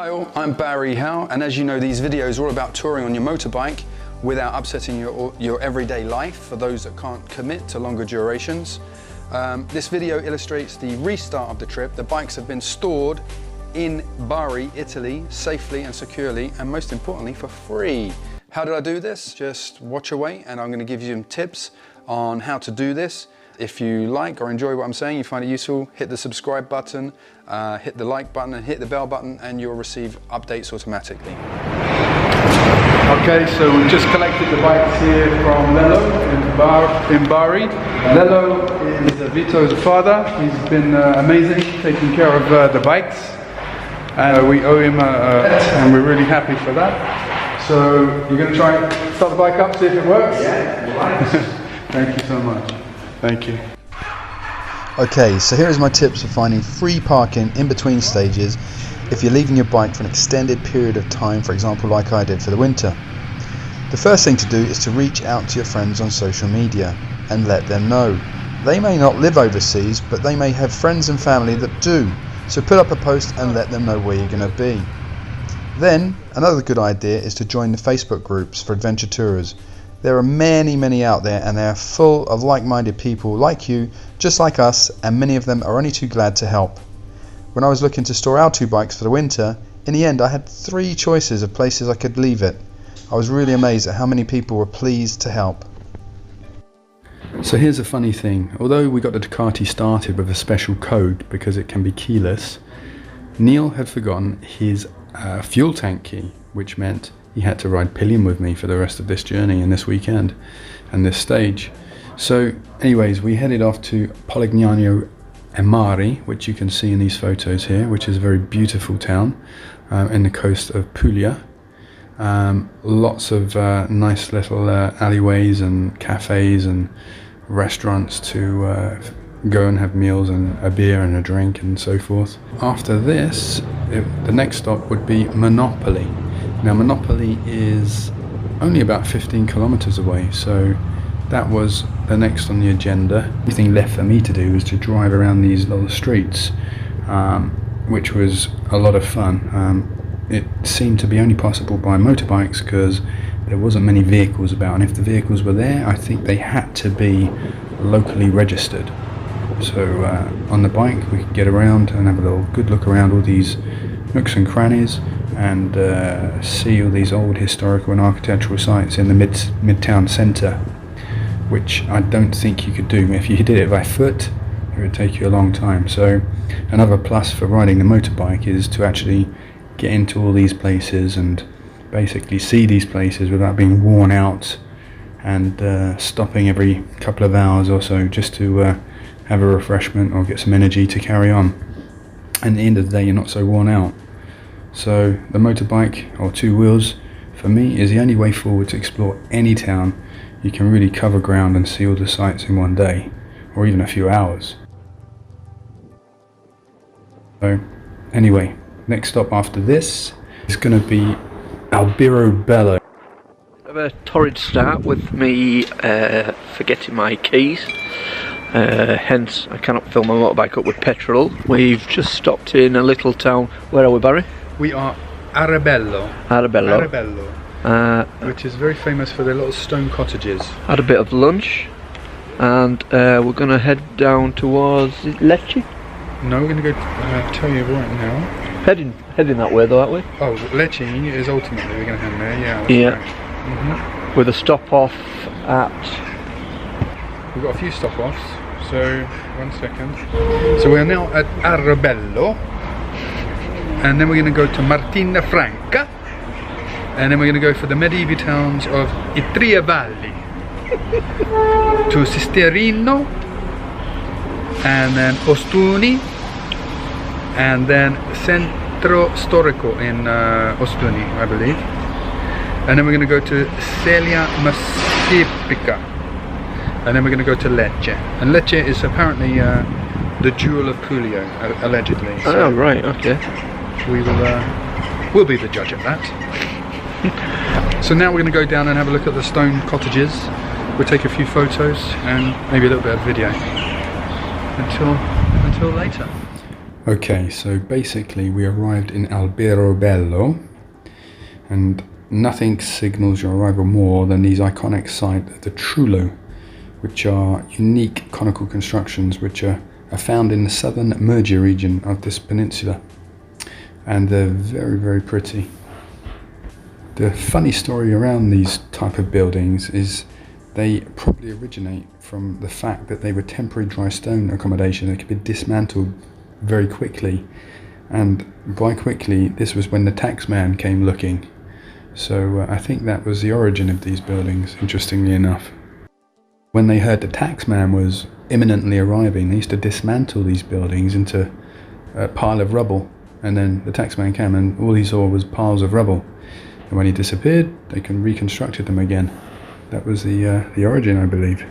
Hi all, I'm Bari Italy, and as you know, these videos are all about touring on your motorbike without upsetting your everyday life for those that can't commit to longer durations. This video illustrates the restart of the trip. The bikes have been stored in Bari, Italy, safely and securely, and most importantly, for free. How did I do this? Just watch away, and I'm going to give you some tips on how to do this. If you like or enjoy what I'm saying, you find it useful, hit the subscribe button, hit the like button and hit the bell button, and you'll receive updates automatically. Okay, so we've just collected the bikes here from Lello in Bari. Lello is Vito's father. He's been amazing taking care of the bikes. And we owe him and we're really happy for that. So you're going to try and start the bike up, see if it works? Yeah. Thank you so much. Thank you. Okay, so here is my tips for finding free parking in between stages if you're leaving your bike for an extended period of time, for example like I did for the winter. The first thing to do is to reach out to your friends on social media and let them know. They may not live overseas, but they may have friends and family that do, so put up a post and let them know where you're going to be. Then, another good idea is to join the Facebook groups for adventure tourers. There are many out there, and they are full of like-minded people like you, just like us, and many of them are only too glad to help. When I was looking to store our two bikes for the winter, in the end I had 3 choices of places I could leave it. I was really amazed at how many people were pleased to help. So here's a funny thing. Although we got the Ducati started with a special code because it can be keyless, Neil had forgotten his fuel tank key, which meant he had to ride pillion with me for the rest of this journey and this weekend and this stage. So anyways, we headed off to Polignano and Mare, which you can see in these photos here, which is a very beautiful town in the coast of Puglia. Lots of nice little alleyways and cafes and restaurants to go and have meals and a beer and a drink and so forth. After this, the next stop would be Monopoli. Now Monopoli is only about 15 kilometers away, so that was the next on the agenda. The only thing left for me to do was to drive around these little streets, which was a lot of fun. It seemed to be only possible by motorbikes because there wasn't many vehicles about, and if the vehicles were there, I think they had to be locally registered. So on the bike we could get around and have a little good look around all these nooks and crannies and see all these old historical and architectural sites in the mid-town centre, which I don't think you could do. If you did it by foot, it would take you a long time. So another plus for riding the motorbike is to actually get into all these places and basically see these places without being worn out and stopping every couple of hours or so just to have a refreshment or get some energy to carry on. And at the end of the day, you're not so worn out. So the motorbike, or 2 wheels, for me is the only way forward to explore any town. You can really cover ground and see all the sights in one day, or even a few hours. So anyway, next stop after this is going to be Alberobello. I have a torrid start with me forgetting my keys. Hence I cannot fill my motorbike up with petrol. We've just stopped in a little town. Where are we, Barry? We are Alberobello. Which is very famous for their little stone cottages. Had a bit of lunch and we're going to head down towards Lecce. No, we're going to go tell you right now. Heading that way though, aren't we? Oh, Lecce is ultimately we're going to head there, yeah. Yeah. Right. With a stop off at... We've got a few stop offs, so 1 second. So we are now at Alberobello, and then we're going to go to Martina Franca, and then we're going to go for the medieval towns of Valli, to Sisterino, and then Ostuni, and then Centro Storico in Ostuni, I believe. And then we're going to go to Celia Mascipica. And then we're going to go to Lecce. And Lecce is apparently the jewel of Puglia, allegedly. So oh, right, okay. We'll be the judge of that. So now we're going to go down and have a look at the stone cottages. We'll take a few photos and maybe a little bit of video. Until later. Okay, so basically we arrived in Alberobello, and nothing signals your arrival more than these iconic sites, the Trulli, which are unique conical constructions which are found in the southern Murgia region of this peninsula, and they're very, very pretty. The funny story around these type of buildings is they probably originate from the fact that they were temporary dry stone accommodation that could be dismantled very quickly, and by quickly this was when the taxman came looking. So I think that was the origin of these buildings, interestingly enough. When they heard the taxman was imminently arriving, they used to dismantle these buildings into a pile of rubble, and then the taxman came and all he saw was piles of rubble, and when he disappeared they reconstructed them again. That was the origin, I believe.